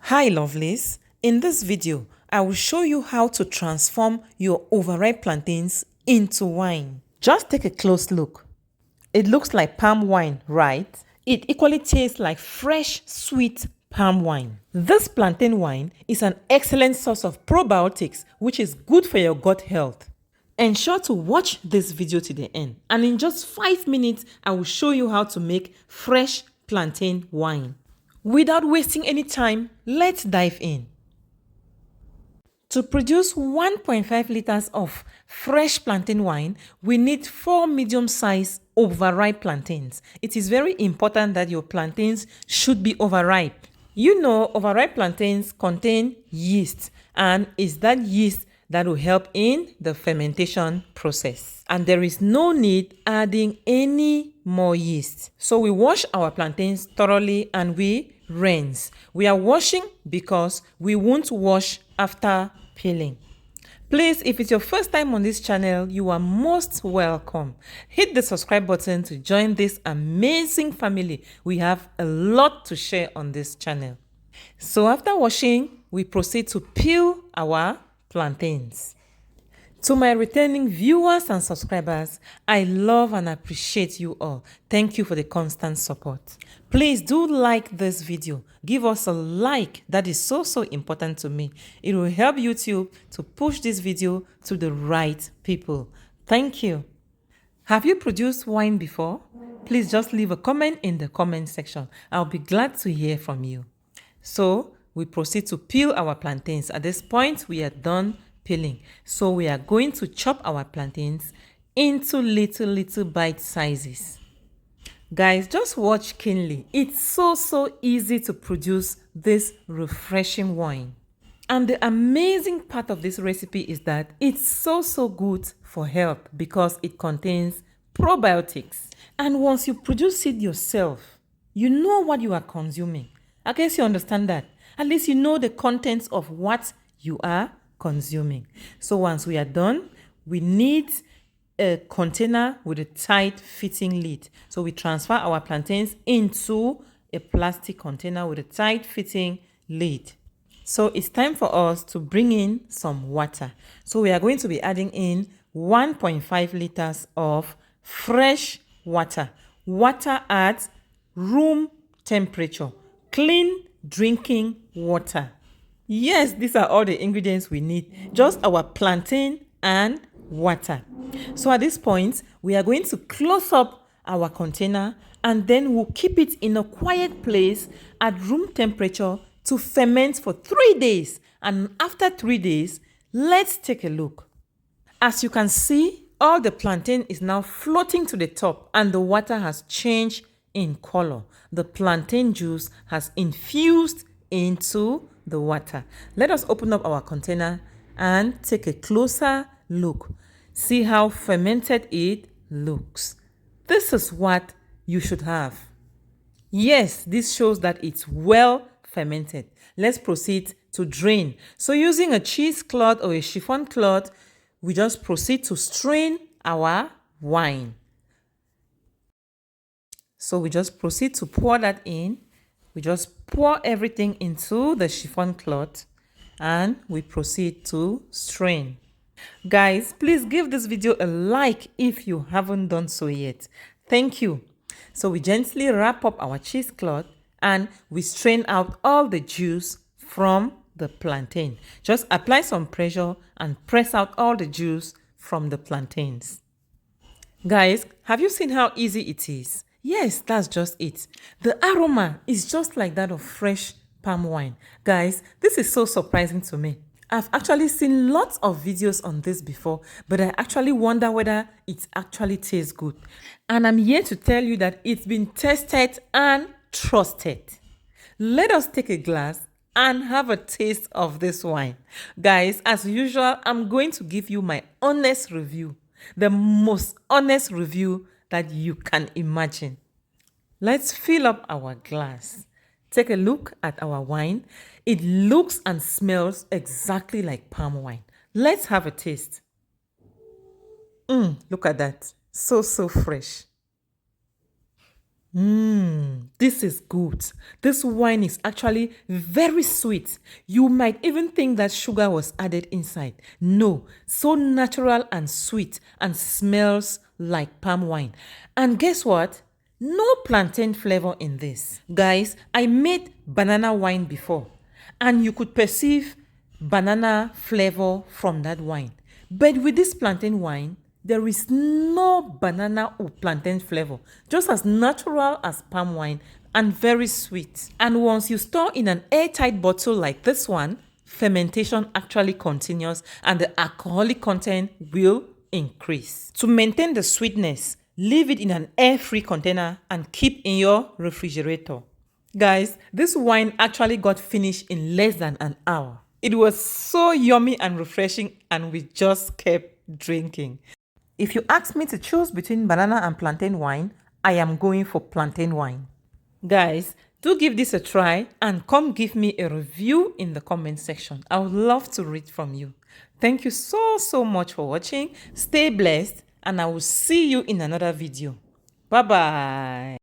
Hi lovelies, in this video I will show you how to transform your overripe plantains into wine. Just take a close look. It looks like palm wine, right? It equally tastes like fresh, sweet palm wine. This plantain wine is an excellent source of probiotics, which is good for your gut health. Ensure to watch this video to the end, and in just 5 minutes I will show you how to make fresh plantain wine. Without wasting any time, let's dive in. To produce 1.5 liters of fresh plantain wine, we need 4 medium-sized overripe plantains. It is very important that your plantains should be overripe. You know, overripe plantains contain yeast, and it's that yeast that will help in the fermentation process. And there is no need adding any more yeast. So we wash our plantains thoroughly and we rinse. We are washing because we won't wash after peeling. Please, if it's your first time on this channel, you are most welcome. Hit the subscribe button to join this amazing family. We have a lot to share on this channel. So after washing, we proceed to peel our plantains. To my returning viewers and subscribers, I love and appreciate you all. Thank you for the constant support. Please do like this video. Give us a like. That is so important to me. It will help YouTube to push this video to the right people. Thank you. Have you produced wine before? Please just leave a comment in the comment section. I'll be glad to hear from you. So we proceed to peel our plantains. At this point, we are done peeling. So we are going to chop our plantains into little bite sizes. Guys, just watch keenly. It's so easy to produce this refreshing wine. And the amazing part of this recipe is that it's so good for health because it contains probiotics. And once you produce it yourself, you know what you are consuming. I guess you understand that. At least you know the contents of what you are consuming. So once we are done, we need a container with a tight fitting lid. So we transfer our plantains into a plastic container with a tight fitting lid. So it's time for us to bring in some water. So we are going to be adding in 1.5 liters of fresh water. Water at room temperature. Clean drinking water. Yes, these are all the ingredients we need. Just our plantain and water. So at this point, we are going to close up our container and then we'll keep it in a quiet place at room temperature to ferment for 3 days. And after 3 days, let's take a look. As you can see, all the plantain is now floating to the top and the water has changed in color. The plantain juice has infused into the water. Let us open up our container and take a closer look. See how fermented it looks. This is what you should have. Yes, this shows that it's well fermented. Let's proceed to drain. So using a cheesecloth or a chiffon cloth, we just proceed to strain our wine. So we just proceed to pour that in. We just pour everything into the chiffon cloth and we proceed to strain. Guys, please give this video a like if you haven't done so yet. Thank you. So we gently wrap up our cheesecloth and we strain out all the juice from the plantain. Just apply some pressure and press out all the juice from the plantains. Guys, have you seen how easy it is? Yes, that's just it. The aroma is just like that of fresh palm wine. Guys, this is so surprising to me. I've actually seen lots of videos on this before, but I actually wonder whether it actually tastes good. And I'm here to tell you that it's been tested and trusted. Let us take a glass and have a taste of this wine. Guys, as usual, I'm going to give you my honest review. The most honest review that you can imagine. Let's fill up our glass. Take a look at our wine. It looks and smells exactly like palm wine. Let's have a taste. Look at that. So fresh. This is good. This wine is actually very sweet. You might even think that sugar was added inside. No, so natural and sweet and smells like palm wine. And guess what? No plantain flavor in this. Guys, I made banana wine before and you could perceive banana flavor from that wine. But with this plantain wine, there is no banana or plantain flavor, just as natural as palm wine and very sweet. And once you store in an airtight bottle like this one, fermentation actually continues and the alcoholic content will increase. To maintain the sweetness, leave it in an air-free container and keep in your refrigerator. Guys, this wine actually got finished in less than an hour. It was so yummy and refreshing and we just kept drinking. If you ask me to choose between banana and plantain wine, I am going for plantain wine. Guys, do give this a try and come give me a review in the comment section. I would love to read from you. Thank you so much for watching. Stay blessed and I will see you in another video. Bye bye.